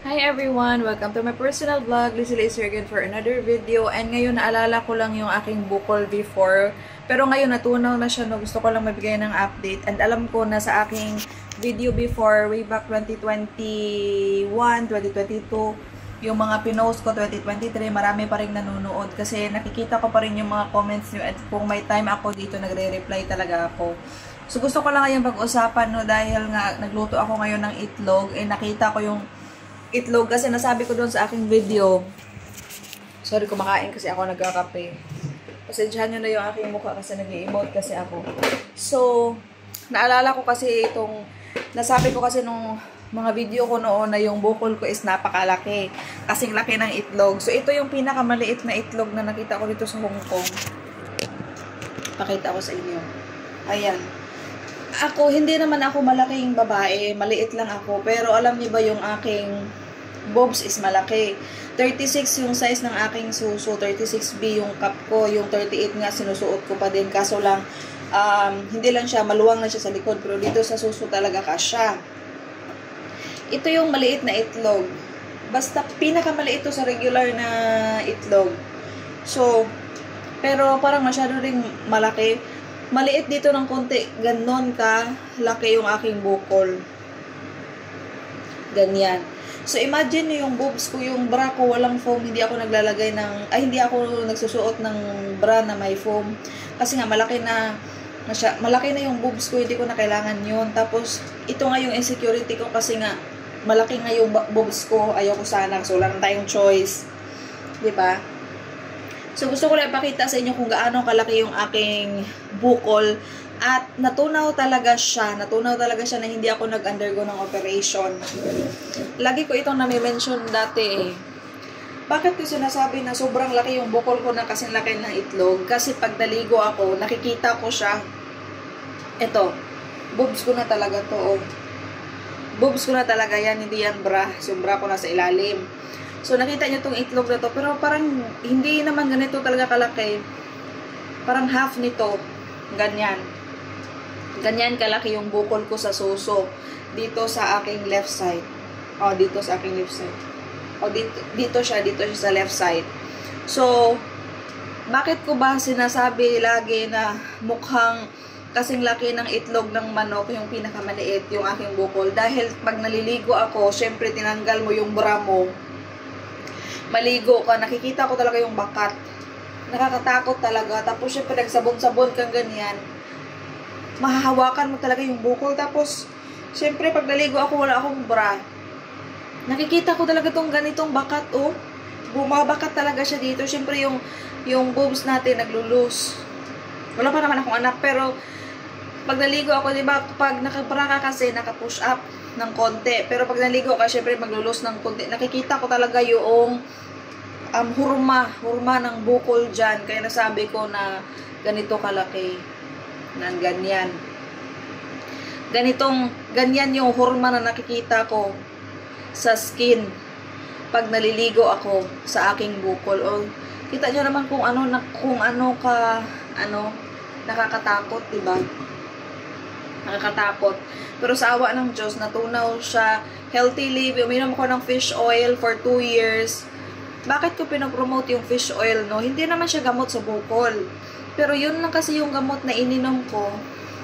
Hi everyone! Welcome to my personal vlog. This is again for another video. And ngayon naalala ko lang yung aking bukol before. Pero ngayon natunaw na siya, no? Gusto ko lang mabigay ng update. And alam ko na sa aking video before, way back 2021, 2022, yung mga pinost ko 2023, marami pa rin nanonood. Kasi nakikita ko pa rin yung mga comments nyo. At kung may time ako dito, nagre-reply talaga ako. So gusto ko lang ngayon pag-usapan, no? Dahil nga nagluto ako ngayon ng itlog. Eh nakita ko yung itlog kasi nasabi ko doon sa aking video. Sorry, kumakain kasi ako, nagkakape. Pasensyahan nyo na yung aking mukha kasi nag-i-emote kasi ako. So, naalala ko kasi itong, nasabi ko kasi nung mga video ko noon na yung bukol ko is napakalaki. Kasing laki ng itlog. So, ito yung pinakamaliit na itlog na nakita ko dito sa Hong Kong. Pakita ko sa inyo. Ayan. Ako, hindi naman ako malaking babae, maliit lang ako, pero alam niyo ba yung aking boobs is malaki. 36 yung size ng aking suso, 36B yung cup ko, yung 38 nga sinusuot ko pa din, kaso lang, hindi lang siya, maluwang na siya sa likod, pero dito sa suso talaga kasya. Ito yung maliit na itlog. Basta pinakamaliit ito sa regular na itlog. So, pero parang masyado ring malaki. Maliit dito ng konti, ganon ka laki yung aking bukol. Ganyan. So imagine niyo yung boobs ko, yung bra ko walang foam, hindi ako naglalagay ng, hindi ako nagsusuot ng bra na may foam. Kasi nga malaki na yung boobs ko, hindi ko na kailangan yun. Tapos ito nga yung insecurity ko kasi nga malaki nga yung boobs ko, ayoko sana, so wala na tayong choice. 'Di ba? So, gusto ko lang ipakita sa inyo kung gaano kalaki yung aking bukol. At natunaw talaga siya na hindi ako nag-undergo ng operation. Lagi ko itong nami-mention dati eh. Bakit ko sinasabi na sobrang laki yung bukol ko na kasing laki ng itlog? Kasi pag naligo ako, nakikita ko siya. Ito, boobs ko na talaga to. Oh. Boobs ko na talaga yan, hindi yan bra. Yung bra ko nasa ilalim. So, nakita nyo itong itlog na to. Pero parang hindi naman ganito talaga kalaki. Parang half nito. Ganyan. Ganyan kalaki yung bukol ko sa suso. Dito sa aking left side. O, dito sa aking left side. O, dito siya sa left side. So, bakit ko ba sinasabi lagi na mukhang kasing laki ng itlog ng manok, yung pinakamaliit, yung aking bukol? Dahil pag naliligo ako, syempre tinanggal mo yung bra mo. Maligo ka, nakikita ko talaga yung bakat. Nakakatakot talaga. Tapos syempre nagsabon-sabon kang ganyan. Mahahawakan mo talaga yung bukol. Tapos syempre pag naligo ako, wala akong bra. Nakikita ko talaga tong ganitong bakat, oh. Bumabakat talaga siya dito. Syempre yung boobs natin naglulus. Wala pa naman akong anak, pero pag naligo ako, di ba, pag nakabra ka kasi, naka-push up ng konti. Pero pag naligo ka, syempre maglulus ng konti. Nakikita ko talaga yung hurma ng bukol dyan. Kaya nasabi ko na ganito kalaki. Nang ganyan. Ganyan yung hurma na nakikita ko sa skin pag naliligo ako sa aking bukol. O, kita nyo naman kung ano nakakatakot, diba? Nakakatakot. Pero sa awa ng Diyos, natunaw siya. Healthy living. Uminom ko ng fish oil for 2 years. Bakit ko pinopromote yung fish oil, no? Hindi naman siya gamot sa bukol. Pero yun lang kasi yung gamot na ininom ko.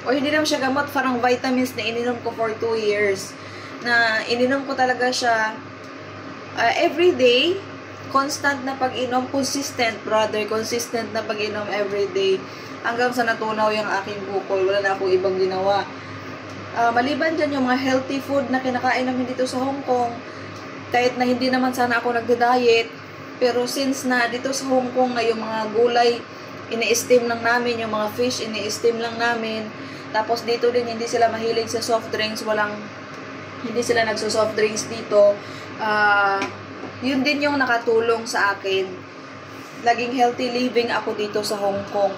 O hindi naman siya gamot, parang vitamins na ininom ko for 2 years. Na ininom ko talaga siya everyday. Constant na pag-inom. Consistent, brother. Consistent na pag-inom everyday. Hanggang sa natunaw yung aking bukol. Wala na akong ibang ginawa. Maliban dyan yung mga healthy food na kinakain namin dito sa Hong Kong. Kahit na hindi naman sana ako nagda-diet. Pero since na dito sa Hong Kong na yung mga gulay, ini-steam lang namin, yung mga fish, ini-steam lang namin. Tapos dito din, hindi sila mahilig sa soft drinks. Hindi sila nagso-soft drinks dito. Yun din yung nakatulong sa akin. Laging healthy living ako dito sa Hong Kong.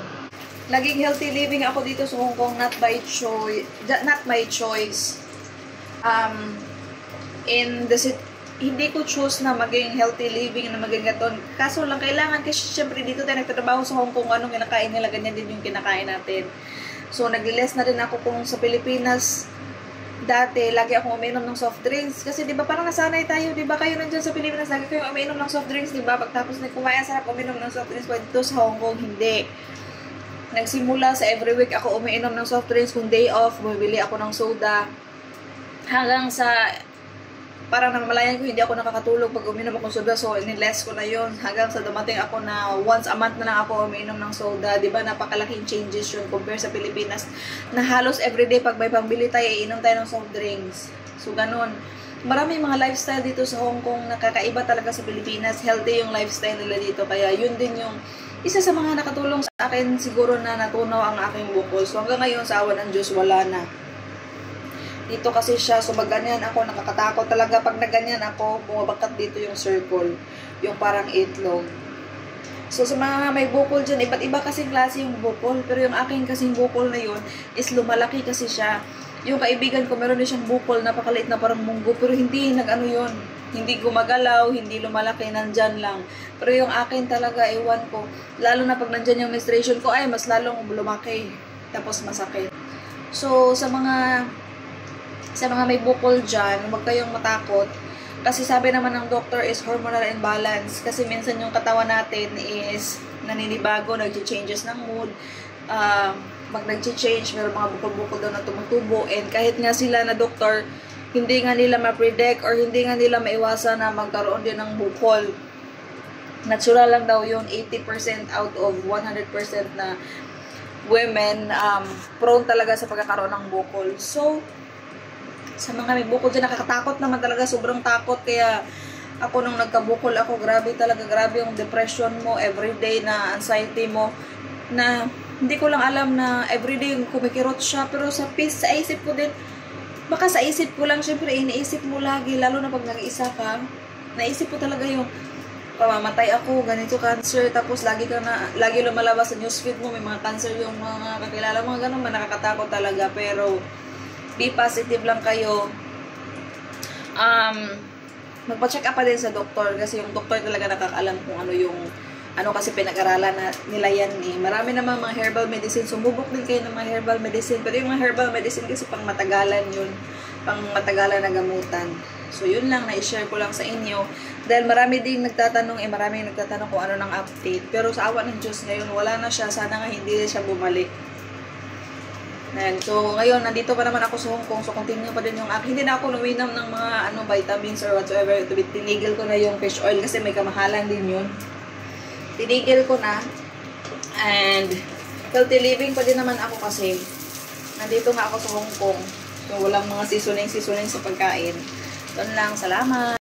Laging healthy living ako dito sa Hong Kong, not my choice. Hindi ko choose na maging healthy living, na maging gaton. Kaso lang, kailangan kasi syempre dito tayo nagtatrabaho sa Hong Kong, anong kinakain nila, ganyan din yung kinakain natin. So, nag-less na rin ako kung sa Pilipinas, dati, lagi akong umiinom ng soft drinks. Kasi, di ba, parang nasanay tayo, di ba? Kayo nandyan sa Pilipinas, lagi kayo umiinom ng soft drinks, di ba? Pagtapos na kumain, sarap umiinom ng soft drinks. Pag dito sa Hong Kong, hindi. Nagsimula sa every week ako umiinom ng soft drinks. Kung day off, bumibili ako ng soda. Hanggang sa, parang namalayan ko, hindi ako nakakatulog pag uminom ako ng soda. So, iniless ko na yun. Hanggang sa dumating ako na once a month na lang ako umiinom ng soda. Diba, napakalaking changes yun compare sa Pilipinas. Na halos everyday pag may pambili tayo, iinom tayo ng soft drinks. So, ganun. Maraming mga lifestyle dito sa Hong Kong na kakaiba talaga sa Pilipinas. Healthy yung lifestyle nila dito. Kaya yun din yung isa sa mga nakatulong sa akin siguro na natunaw ang aking bukol. So, hanggang ngayon sa awa ng Diyos, wala na. Dito kasi siya, so magganyan ako, nakakatakot talaga pag naganyan ako, bumabakat dito yung circle, yung parang itlog. So sa mga may bukol dyan, iba't iba kasing klase yung bukol, pero yung aking kasing bukol na yun is lumalaki kasi siya. Yung kaibigan ko, meron din siyang bukol, napakaliit na parang munggo, pero hindi nag-ano yun, hindi gumagalaw, hindi lumalaki, nandyan lang. Pero yung akin talaga, ewan ko, lalo na pag nandyan yung menstruation ko, ay mas lalong lumaki, tapos masakit. So sa mga may bukol dyan, huwag kayong matakot. Kasi sabi naman ng doctor is hormonal imbalance. Kasi minsan yung katawan natin is naninibago, nag-changes ng mood. Pag nag-change, meron mga bukol-bukol daw na tumutubo. And kahit nga sila na doktor, hindi nga nila ma-predict or hindi nga nila maiwasan na magkaroon din ng bukol. Natural lang daw yun, 80% out of 100% na women prone talaga sa pagkakaroon ng bukol. So, sa mga may bukol dyan, nakakatakot naman talaga, sobrang takot. Kaya ako nung nagkabukol ako, grabe talaga, grabe yung depression mo, everyday na anxiety mo, na hindi ko lang alam na everyday kumikirot siya. Pero sa peace, sa isip ko din, baka sa isip ko lang, syempre iniisip mo lagi, lalo na pag nag-iisa ka, naisip ko talaga yung pamamatay ako, ganito, cancer, tapos lagi lumalabas sa newsfeed mo, may mga cancer yung mga kakilala, mga ganun, nakakatakot talaga. Pero be positive lang kayo. Magpa-check up pa din sa doktor kasi yung doktor talaga nakakaalam kung ano kasi pinag-aralan na nila yan eh. Marami naman mga herbal medicine. Sumubok din kayo ng mga herbal medicine. Pero yung mga herbal medicine kasi pang matagalan yun. Pang matagalan na gamutan. So yun lang, na-share ko lang sa inyo. Dahil marami din nagtatanong kung ano ng update. Pero sa awa ng Diyos ngayon, wala na siya. Sana nga hindi siya bumalik. And so, ngayon, nandito pa naman ako sa Hong Kong. So, continue pa din yung hindi na ako numinom ng mga vitamins or whatsoever. Tinigil ko na yung fish oil kasi may kamahalan din yun. Tinigil ko na. And, healthy living pa din naman ako kasi nandito nga ako sa Hong Kong. So, walang mga seasoning sa pagkain. Doon lang. Salamat!